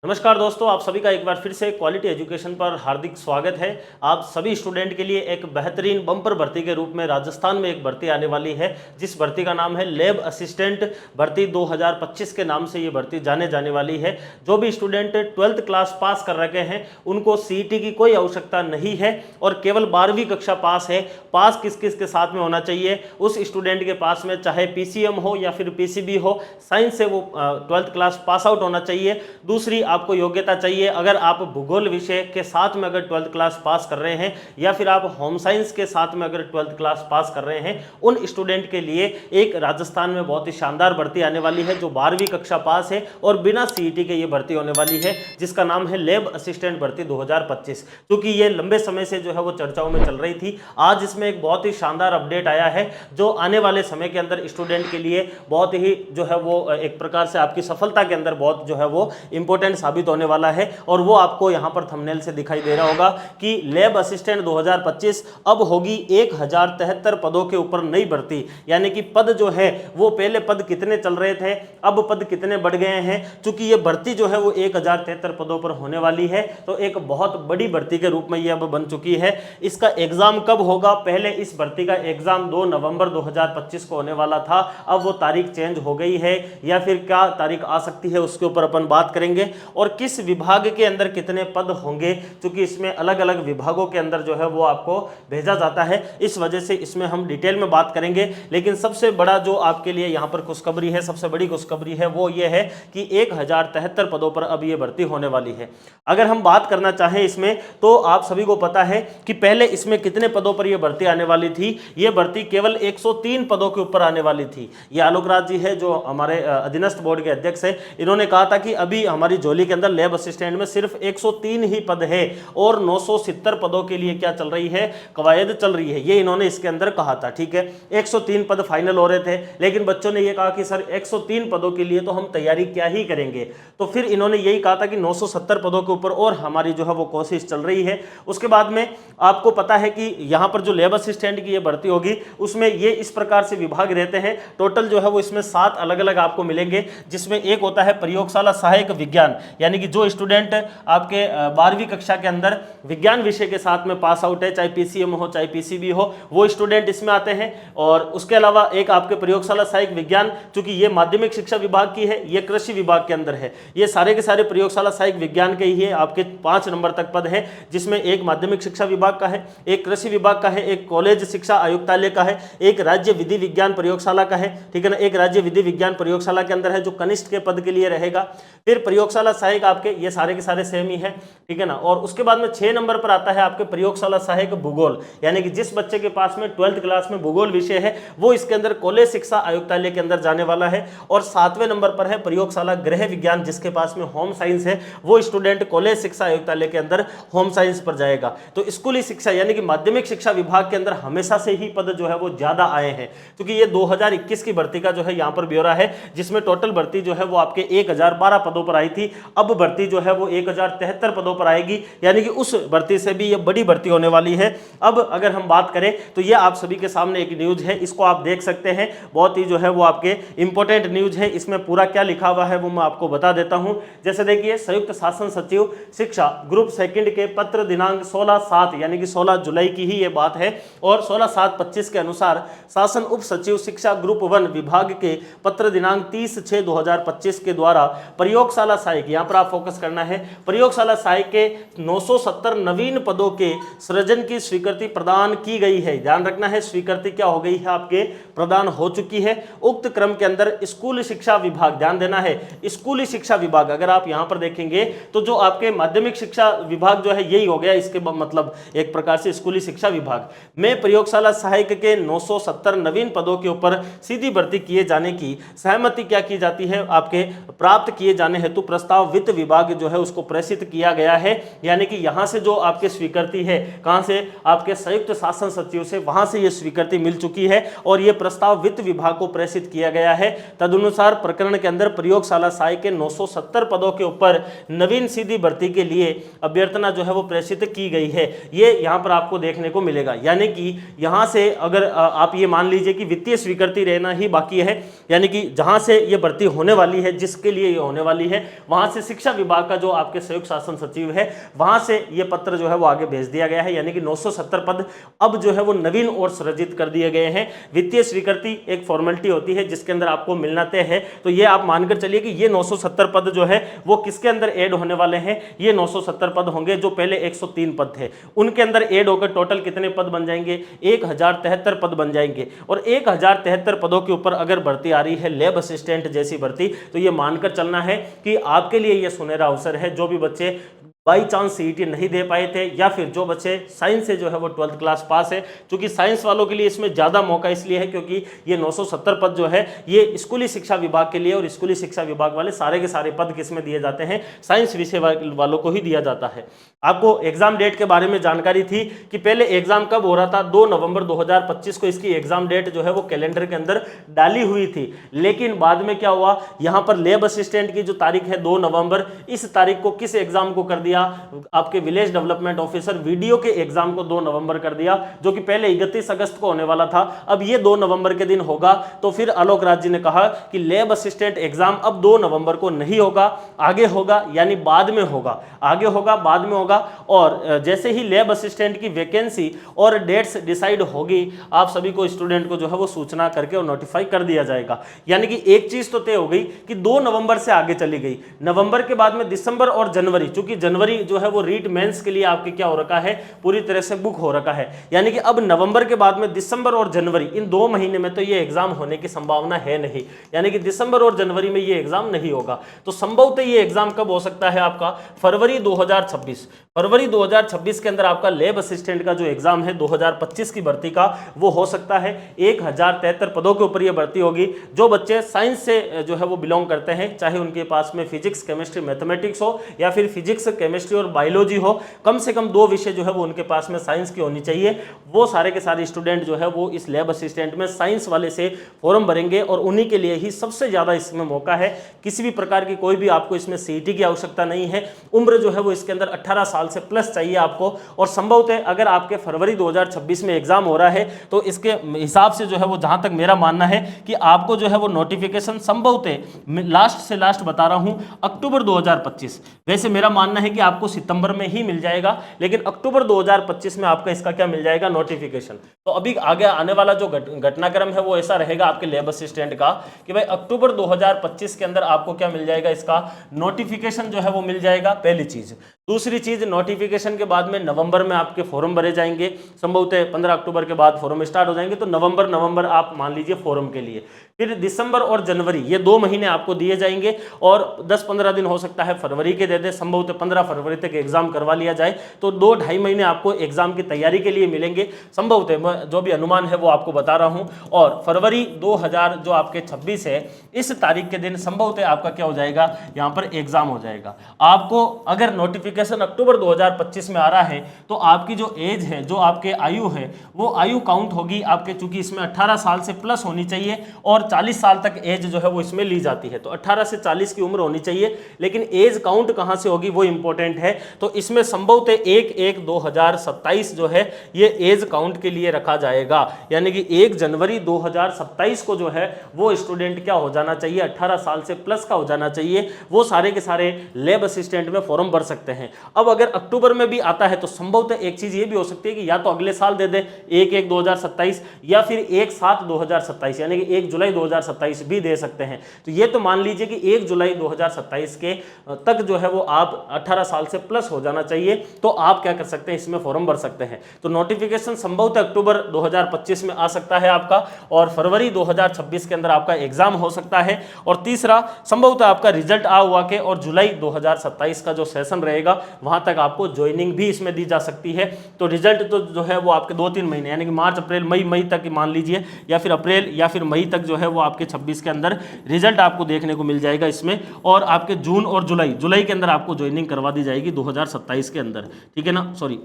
नमस्कार दोस्तों, आप सभी का एक बार फिर से क्वालिटी एजुकेशन पर हार्दिक स्वागत है। आप सभी स्टूडेंट के लिए एक बेहतरीन बम्पर भर्ती के रूप में राजस्थान में एक भर्ती आने वाली है, जिस भर्ती का नाम है लैब असिस्टेंट भर्ती 2025 के नाम से ये भर्ती जाने जाने वाली है। जो भी स्टूडेंट 12th क्लास पास कर रखे हैं उनको सीईटी की कोई आवश्यकता नहीं है और केवल 12वीं कक्षा पास है। पास किस किस के साथ में होना चाहिए, उस स्टूडेंट के पास में चाहे पीसीएम हो या फिर पीसीबी हो, साइंस से वो 12th क्लास पास आउट होना चाहिए। दूसरी आपको योग्यता चाहिए, अगर आप भूगोल विषय के साथ में अगर 12th क्लास पास कर रहे हैं या फिर आप होम साइंस के साथ में अगर 12th क्लास पास कर रहे हैं, उन स्टूडेंट के लिए एक राजस्थान में बहुत ही शानदार भर्ती आने वाली है जो 12वीं कक्षा पास है और बिना सीईटी के ये भर्ती होने वाली है, जिसका नाम है लैब असिस्टेंट भर्ती 2025। क्योंकि ये लंबे समय से जो है वो चर्चाओं में चल रही थी, आज इसमें एक बहुत ही शानदार अपडेट आया है जो आने वाले समय के अंदर स्टूडेंट के लिए बहुत ही जो है वो एक प्रकार से आपकी सफलता के अंदर बहुत जो है वो इंपॉर्टेंट साबित होने वाला है। और वो आपको यहां पर थंबनेल से दिखाई दे रहा होगा कि लैब असिस्टेंट 2025 अब होगी 1073 पदों के ऊपर नई भर्ती। यानी कि पद जो है वो पहले पद कितने चल रहे थे, अब पद कितने बढ़ गए हैं। चूंकि ये भर्ती जो है वो 1073 पदों पर होने वाली है, तो एक बहुत बड़ी भर्ती के रूप में ये अब बन चुकी है। इसका एग्जाम कब होगा, पहले इस भर्ती का एग्जाम 2 नवंबर 2025 को होने वाला था, अब वो तारीख चेंज हो गई है या फिर क्या तारीख आ सकती है उसके ऊपर अपन बात करेंगे। और किस विभाग के अंदर कितने पद होंगे, क्योंकि इसमें अलग अलग विभागों के अंदर जो है वो आपको भेजा जाता है, इस वजह से इसमें हम डिटेल में बात करेंगे। लेकिन सबसे बड़ा जो आपके लिए यहाँ पर खुशखबरी है, सबसे बड़ी खुशखबरी है वो ये है कि 1073 पदों पर अब ये भर्ती होने वाली है। अगर हम बात करना चाहें इसमें, तो आप सभी को पता है कि पहले इसमें कितने पदों पर यह भर्ती आने वाली थी। ये भर्ती केवल 103 पदों के ऊपर आने वाली थी। ये आलोक राज जी है जो हमारे अधीनस्थ बोर्ड के अध्यक्ष है, इन्होंने कहा था कि अभी हमारी झोली के अंदर लैब असिस्टेंट में सिर्फ 103 ही पद है और 970 पदों के लिए क्या चल रही है, कवायद चल रही है। ये इन्होंने इसके अंदर कहा था, ठीक है। 103 पद फाइनल हो रहे थे, लेकिन बच्चों ने ये कहा कि सर 103 पदों के लिए तो हम तैयारी क्या ही करेंगे। तो फिर इन्होंने यही कहा था कि 970 पदों के ऊपर और हमारी जो है वो कोशिश चल रही है। उसके बाद में आपको पता है कि यहां पर जो लैब असिस्टेंट की ये भर्ती होगी उसमें ये इस प्रकार से विभाग रहते हैं। टोटल जो है वो इसमें 7 अलग अलग आपको मिलेंगे, जिसमें एक होता है प्रयोगशाला सहायक विज्ञान, यानी कि जो स्टूडेंट आपके 12वीं कक्षा के अंदर विज्ञान विषय के साथ में पास आउट है, चाहे पीसीएम हो चाहे पीसीबी हो, वो स्टूडेंट इसमें आते हैं। और उसके अलावा एक आपके प्रयोगशाला सहायक विज्ञान, चूंकि ये माध्यमिक शिक्षा विभाग की है, ये कृषि विभाग के अंदर है, ये सारे के सारे प्रयोगशाला सहायक विज्ञान के ही है। आपके 5 नंबर तक पद है, जिसमें एक माध्यमिक शिक्षा विभाग का है, एक कृषि विभाग का है, एक कॉलेज शिक्षा आयुक्तालय का है, एक राज्य विधि विज्ञान प्रयोगशाला का है, ठीक है ना, एक राज्य विधि विज्ञान प्रयोगशाला के अंदर है जो कनिष्ठ के पद के लिए रहेगा। फिर प्रयोगशाला सहायक आपके ये सारे के सारे सेम ही है, ठीक है ना। और उसके बाद में 6 नंबर पर आता है आपके प्रयोगशाला सहायक भूगोल, यानी कि जिस बच्चे के पास में 12th क्लास में भूगोल विषय है वो इसके अंदर कॉलेज शिक्षा आयुक्तालय के अंदर जाने वाला है। और 7वें नंबर पर है प्रयोगशाला गृह विज्ञान, जिसके पास में होम साइंस है, वो स्टूडेंट कॉलेज शिक्षा आयुक्तालय के अंदर होम साइंस पर जाएगा। तो स्कूली शिक्षा यानी कि माध्यमिक शिक्षा विभाग के अंदर हमेशा से ही पद जो है वो ज्यादा आए हैं, क्योंकि ये 2021 की भर्ती का जो है यहाँ पर ब्यौरा है, जिसमें टोटल भर्ती जो है वो आपके 1012 पदों पर आई थी। अब भर्ती जो है वो 1073 पदों पर आएगी, यानी कि उस भर्ती से भी ये बड़ी भर्ती होने वाली है। अब अगर हम बात करें तो ये आप सभी के सामने एक न्यूज है, इसको आप देख सकते हैं, बहुत ही जो है वो आपके इंपॉर्टेंट न्यूज है। इसमें पूरा क्या लिखा हुआ है वो मैं आपको बता देता हूं। जैसे देखिए, संयुक्त शासन सचिव शिक्षा ग्रुप सेकंड के पत्र दिनांक 16/7 यानी कि 16 जुलाई की ही ये बात है, और 16/7/25 के अनुसार शासन उप सचिव शिक्षा ग्रुप 1 विभाग के पत्र दिनांक 30/6/2025 के द्वारा प्रयोगशाला सहायक, यहां पर आप फोकस करना है, प्रयोगशाला सहायक के 970 नवीन पदों के सृजन की स्वीकृति प्रदान की गई है। ध्यान रखना है, स्वीकृति क्या हो गई है, आपके प्रदान हो चुकी है। उक्त क्रम के अंदर स्कूल शिक्षा विभाग, ध्यान देना है, स्कूली शिक्षा विभाग, अगर आप यहां पर देखेंगे तो जो आपके माध्यमिक शिक्षा विभाग जो है यही हो गया, इसके मतलब एक प्रकार से स्कूली शिक्षा विभाग में प्रयोगशाला सहायक के 970 नवीन पदों के ऊपर सीधी भर्ती किए जाने की सहमति क्या की जाती है, आपके प्राप्त किए जाने हेतु प्रस्ताव वित्त विभाग जो है उसको प्रेषित किया गया है। यानी कि यहां से जो आपके स्वीकृति है, कहां से, आपके संयुक्त शासन सचिव से, वहां से ये स्वीकृति मिल चुकी है और ये प्रस्ताव वित्त विभाग को प्रेषित किया गया है। तदनुसार प्रकरण के अंदर प्रयोगशाला सहायक के 970 पदों के ऊपर नवीन सीधी भर्ती के लिए अभ्यर्थना जो है वो प्रेषित की गई है। ये यहां पर आपको देखने को मिलेगा, यानी कि यहां से अगर आप ये मान लीजिए कि वित्तीय स्वीकृति रहना ही बाकी है, यानी कि जहां से ये भर्ती होने वाली है, जिसके लिए ये होने वाली है, वहां से शिक्षा विभाग का जो आपके संयुक्त शासन सचिव है वहां से ये पत्र जो है वो आगे भेज दिया गया है, यानी कि 970 पद अब जो है वो नवीन और सृजित कर दिए गए हैं। वित्तीय स्वीकृति एक फॉर्मेलिटी होती है जिसके अंदर आपको मिलना तय है, तो ये आप मानकर चलिए कि ये 970 पद जो है वो किसके अंदर ऐड होने वाले हैं, ये 970 पद होंगे जो पहले 103 पद थे उनके अंदर ऐड होकर टोटल कितने पद बन जाएंगे, 1073 पद बन जाएंगे। और 1073 पदों के ऊपर अगर भर्ती आ रही है लैब असिस्टेंट जैसी भर्ती, तो ये मानकर चलना है कि आपके लिए ये सुनहरा अवसर है। जो भी बच्चे बाई चांस सीईटी नहीं दे पाए थे या फिर जो बच्चे साइंस से जो है वो 12th क्लास पास है, क्योंकि साइंस वालों के लिए इसमें ज़्यादा मौका इसलिए है क्योंकि ये 970 पद जो है ये स्कूली शिक्षा विभाग के लिए, और स्कूली शिक्षा विभाग वाले सारे के सारे पद किसमें दिए जाते हैं, साइंस विषय वालों को ही दिया जाता है। आपको एग्जाम डेट के बारे में जानकारी थी कि पहले एग्जाम कब हो रहा था, 2 नवंबर 2025 को इसकी एग्जाम डेट जो है वो कैलेंडर के अंदर डाली हुई थी। लेकिन बाद में क्या हुआ, यहाँ पर लैब असिस्टेंट की जो तारीख है 2 नवंबर, इस तारीख को किस एग्जाम को कर दिया, आपके विलेज डेवलपमेंट ऑफिसर वीडियो के एग्जाम को 2 नवंबर कर दिया, जो कि पहले 31 अगस्त को होने वाला था, अब ये 2 नवंबर के दिन होगा। तो फिर आलोक राज जी ने कहा कि लैब असिस्टेंट एग्जाम अब 2 नवंबर को नहीं होगा, आगे होगा, यानी बाद में होगा, आगे होगा बाद में होगा। और जैसे ही लैब असिस्टेंट की वैकेंसी और डेट्स डिसाइड होगी, आप सभी को स्टूडेंट को जो है वो सूचना करके और नोटिफाई कर दिया जाएगा। यानी कि एक चीज तो तय हो गई कि 2 नवंबर से आगे चली गई, नवंबर के बाद में दिसंबर और जनवरी, चूंकि जनवरी जो है वो रीट मेंस के लिए आपके क्या हो रखा है, पूरी तरह से बुक हो रखा है। यानी कि अब नवंबर के बाद में दिसंबर और जनवरी, इन 2 महीने में तो ये एग्जाम होने की संभावना है नहीं, यानी कि दिसंबर और जनवरी में ये एग्जाम नहीं होगा। तो संभवतः ये एग्जाम कब हो सकता है आपका, फरवरी 2026, फरवरी 2026 के अंदर आपका लैब असिस्टेंट का जो एग्जाम है 2025 की भर्ती का, वो हो सकता है। 1073 पदों के ऊपर ये भर्ती होगी। जो बच्चे साइंस से जो है वो बिलोंग करते हैं, चाहे उनके पास में फिजिक्स केमिस्ट्री मैथमेटिक्स हो या फिर फिजिक्स केमिस्ट्री और बायोलॉजी हो, कम से कम 2 विषय जो है वो उनके पास में साइंस की होनी चाहिए, वो सारे के सारे स्टूडेंट जो है वो इस लैब असिस्टेंट में साइंस वाले से फॉर्म भरेंगे और उन्हीं के लिए ही सबसे ज्यादा इसमें मौका है। किसी भी प्रकार की कोई भी आपको इसमें सीईटी की आवश्यकता नहीं है। उम्र जो है वो इसके अंदर 18 साल से प्लस चाहिए आपको, और संभवतः अगर आपके फरवरी 2026 में एग्जाम हो रहा है तो इसके हिसाब से जो है वो, जहां तक मेरा मानना है कि आपको जो है वो नोटिफिकेशन संभवतः लास्ट से लास्ट बता रहा हूं अक्टूबर 2025, वैसे मेरा मानना है कि आपको सितंबर में ही मिल जाएगा, लेकिन अक्टूबर 2025 में आपका इसका क्या मिल जाएगा, नोटिफिकेशन। तो अभी आगे आने वाला जो घटनाक्रम है वो ऐसा रहेगा आपके लैब असिस्टेंट का कि भाई अक्टूबर 2025 के अंदर आपको क्या मिल जाएगा, इसका नोटिफिकेशन जो है वो मिल जाएगा, पहली चीज। दूसरी चीज, नोटिफिकेशन के बाद में नवंबर में आपके फॉर्म भरे जाएंगे, संभवतः 15 अक्टूबर के बाद फॉर्म स्टार्ट हो जाएंगे, तो नवंबर आप मान लीजिए फॉर्म के लिए। फिर दिसंबर और जनवरी, ये 2 महीने आपको दिए जाएंगे, और 10-15 दिन हो सकता है फरवरी के दे दे, संभवतः 15 फरवरी तक एग्जाम करवा लिया जाए, तो 2-2.5 महीने आपको एग्जाम की तैयारी के लिए मिलेंगे, संभवतः जो भी अनुमान है वो आपको बता रहा हूं। और फरवरी 2026 है, इस तारीख के दिन संभवतः आपका क्या हो जाएगा, यहां पर एग्जाम हो जाएगा। आपको अगर नोटिफिकेशन अक्टूबर 2025 में आ रहा है तो आपकी जो एज है, जो आपके आयु है, वो आयु काउंट होगी आपके, चूंकि इसमें 18 साल से प्लस होनी चाहिए और 40 साल तक एज जो है वो इसमें ली जाती है, तो 18 से 40 की उम्र होनी चाहिए। लेकिन एज काउंट कहां से होगी वो इंपॉर्टेंट है, तो इसमें संभवतः 1/1/2027 जो है ये एज काउंट के लिए रखा जाएगा, यानी कि 1 जनवरी 2027 को जो है वो स्टूडेंट क्या हो जाना चाहिए, 18 साल से प्लस का हो जाना चाहिए, वो सारे के सारे लैब असिस्टेंट में फॉर्म भर सकते हैं। अब अगर अक्टूबर में भी आता है तो संभवतः एक चीज ये भी हो सकती है कि या तो अगले साल दे दे 1/1/2027 या फिर 1/7/2027, यानी कि 1 जुलाई 2027 भी दे सकते हैं। तो ये तो मान लीजिए कि 1 जुलाई 2027 के तक जो है वो आप 18 साल से प्लस हो जाना चाहिए, तो आप क्या कर सकते हैं, इसमें फॉर्म भर सकते हैं। तो नोटिफिकेशन संभवतः अक्टूबर 2025 में आ सकता है आपका, और फरवरी 2026 के अंदर आपका एग्जाम हो सकता है। और तीसरा, संभवतः आपका रिजल्ट आ हुआ के और जुलाई 2027 का जो सेशन रहेगा वहां तक आपको ज्वाइनिंग भी इसमें दी जा सकती है। तो रिजल्ट तो जो है वो आपके 2-3 महीने, यानी कि मार्च अप्रैल मई तक मान लीजिए, या फिर अप्रैल या फिर मई तक जो है वो आपके 26 के अंदर रिजल्ट आपको देखने को मिल जाएगा इसमें, और आपके जून और जुलाई के अंदर आपको ज्वाइनिंग करवा दी जाएगी 2027 के अंदर, ठीक है ना, सॉरी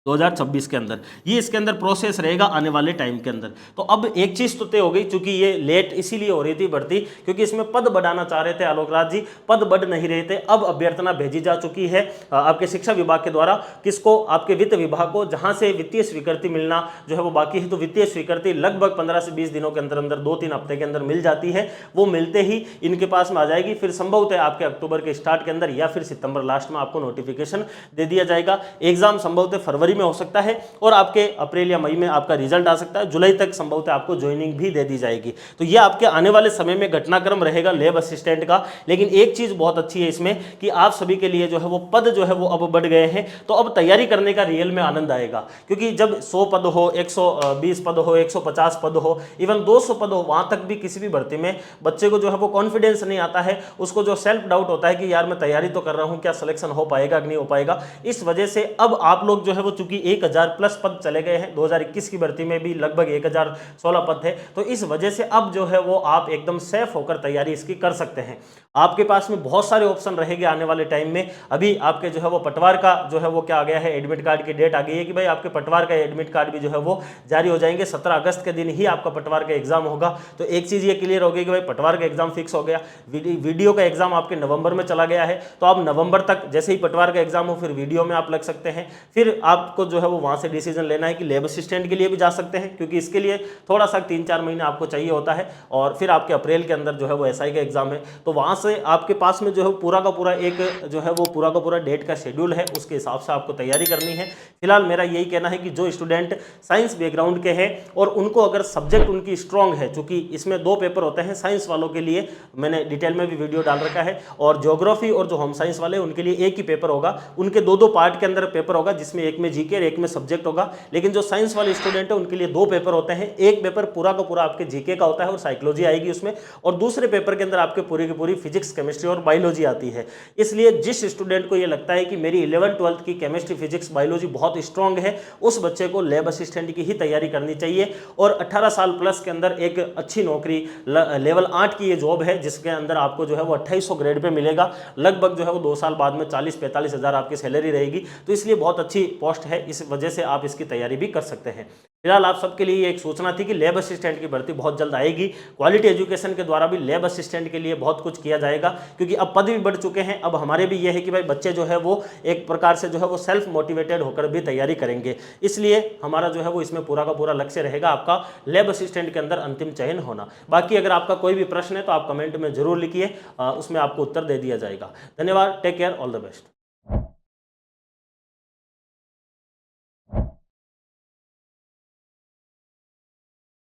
2026 के अंदर। ये इसके अंदर प्रोसेस रहेगा आने वाले टाइम के अंदर। तो अब एक चीज़ तो तय हो गई, चूंकि ये लेट इसीलिए हो रही थी भर्ती क्योंकि इसमें पद बढ़ाना चाह रहे थे आलोक राज जी, पद बढ़ नहीं रहे थे। अब अभ्यर्थना भेजी जा चुकी है आपके शिक्षा विभाग के द्वारा, किसको, आपके वित्त विभाग को, जहां से वित्तीय स्वीकृति मिलना जो है वो बाकी है। तो वित्तीय स्वीकृति लगभग 15 से 20 दिनों के अंदर अंदर, 2-3 हफ्ते के अंदर मिल जाती है। वो मिलते ही इनके पास में आ जाएगी, फिर संभवतः आपके अक्टूबर के स्टार्ट के अंदर या फिर सितंबर लास्ट में आपको नोटिफिकेशन दे दिया जाएगा। एग्जाम संभवतः फरवरी में हो सकता है और आपके अप्रैल या मई में आपका रिजल्ट आ सकता है। जुलाई तक संभवतः आपको ज्वाइनिंग भी दे दी जाएगी। तो ये आपके आने वाले समय में घटनाक्रम रहेगा लैब असिस्टेंट का। लेकिन एक चीज बहुत अच्छी है इसमें कि आप सभी के लिए जो है वो पद जो है वो अब बढ़ गए हैं। तो अब तैयारी करने का रियल में आनंद आएगा, क्योंकि जब 100 पद हो, 120 पद हो, 150 पद हो, इवन 200 पद हो, वहां तक भी किसी भी भर्ती में बच्चे को जो है वो कॉन्फिडेंस नहीं आता है। उसको जो सेल्फ डाउट होता है कि यार मैं तैयारी तो कर रहा हूं, क्या सिलेक्शन हो पाएगा कि नहीं हो पाएगा। इस वजह से अब आप लोग जो है वो चूंकि 1000 प्लस पद चले गए हैं, 2021 की भर्ती में भी लगभग 1016 पद थे। तो इस वजह से अब जो है वो आप एकदम सेफ होकर तैयारी इसकी कर सकते हैं। आपके पास में बहुत सारे ऑप्शन रहेंगे आने वाले टाइम में। अभी आपके जो है वो पटवार का जो है वो क्या आ गया है, एडमिट कार्ड की डेट आ गई है कि भाई आपके पटवार का एडमिट कार्ड भी जो है वो जारी हो जाएंगे। 17 अगस्त के दिन ही आपका पटवार का एग्जाम होगा। तो एक चीज ये क्लियर होगी कि भाई पटवार का एग्जाम फिक्स हो गया। वीडियो का एग्जाम आपके नवंबर में चला गया है, तो आप नवंबर तक जैसे ही पटवार का एग्जाम हो फिर वीडियो में आप लग सकते हैं। फिर आपको जो है वो वहां से डिसीजन लेना है कि लैब असिस्टेंट के लिए भी जा सकते हैं, क्योंकि इसके लिए थोड़ा सा 3-4 महीने आपको चाहिए होता है। और फिर आपके अप्रैल के अंदर जो है वो एसआई का एग्जाम है। तो वहां से आपके पास में जो है पूरा का पूरा एक जो है वो पूरा का पूरा डेट का शेड्यूल है, उसके हिसाब से आपको तैयारी करनी है। फिलहाल मेरा यही कहना है कि जो स्टूडेंट साइंस बैकग्राउंड के हैं और उनको अगर सब्जेक्ट उनकी स्ट्रांग है, चूंकि इसमें 2 पेपर होते हैं साइंस वालों के लिए, मैंने डिटेल में भी वीडियो डाल रखा है, और ज्योग्राफी और जो होम साइंस वाले उनके लिए एक ही पेपर होगा। उनके 2-2 पार्ट के अंदर पेपर होगा, जिसमें एक में जीके और एक में सब्जेक्ट होगा। लेकिन जो साइंस वाले स्टूडेंट है उनके लिए 2 पेपर होते हैं। एक पेपर पूरा का पूरा आपके जीके का होता है और साइकोलॉजी आएगी उसमें, और दूसरे पेपर के अंदर आपके पूरी की पूरी फिजिक्स, केमिस्ट्री और बायोलॉजी आती है। इसलिए जिस स्टूडेंट को ये लगता है कि मेरी 11th-12th की केमिस्ट्री, फिजिक्स, बायोलॉजी बहुत स्ट्रांग है, उस बच्चे को लैब असिस्टेंट की ही तैयारी करनी चाहिए। और 18 साल प्लस के अंदर एक अच्छी नौकरी, लेवल 8 की ये जॉब है, जिसके अंदर आपको जो है वो 2800 ग्रेड पे मिलेगा। लगभग जो है वो 2 साल बाद में 40-45 हज़ार आपकी सैलरी रहेगी। तो इसलिए बहुत अच्छी पोस्ट है, इस वजह से आप इसकी तैयारी भी कर सकते हैं। फिलहाल आप सबके लिए एक सूचना थी कि लैब असिस्टेंट की भर्ती बहुत जल्द आएगी। क्वालिटी एजुकेशन के द्वारा भी लैब असिस्टेंट के लिए बहुत कुछ किया जाएगा, क्योंकि अब पद भी बढ़ चुके हैं। अब हमारे भी ये है कि भाई बच्चे जो है वो एक प्रकार से जो है वो सेल्फ मोटिवेटेड होकर भी तैयारी करेंगे। इसलिए हमारा जो है वो इसमें पूरा का पूरा लक्ष्य रहेगा आपका लैब असिस्टेंट के अंदर अंतिम चयन होना। बाकी अगर आपका कोई भी प्रश्न है तो आप कमेंट में जरूर लिखिए, उसमें आपको उत्तर दे दिया जाएगा। धन्यवाद, take care, all the best.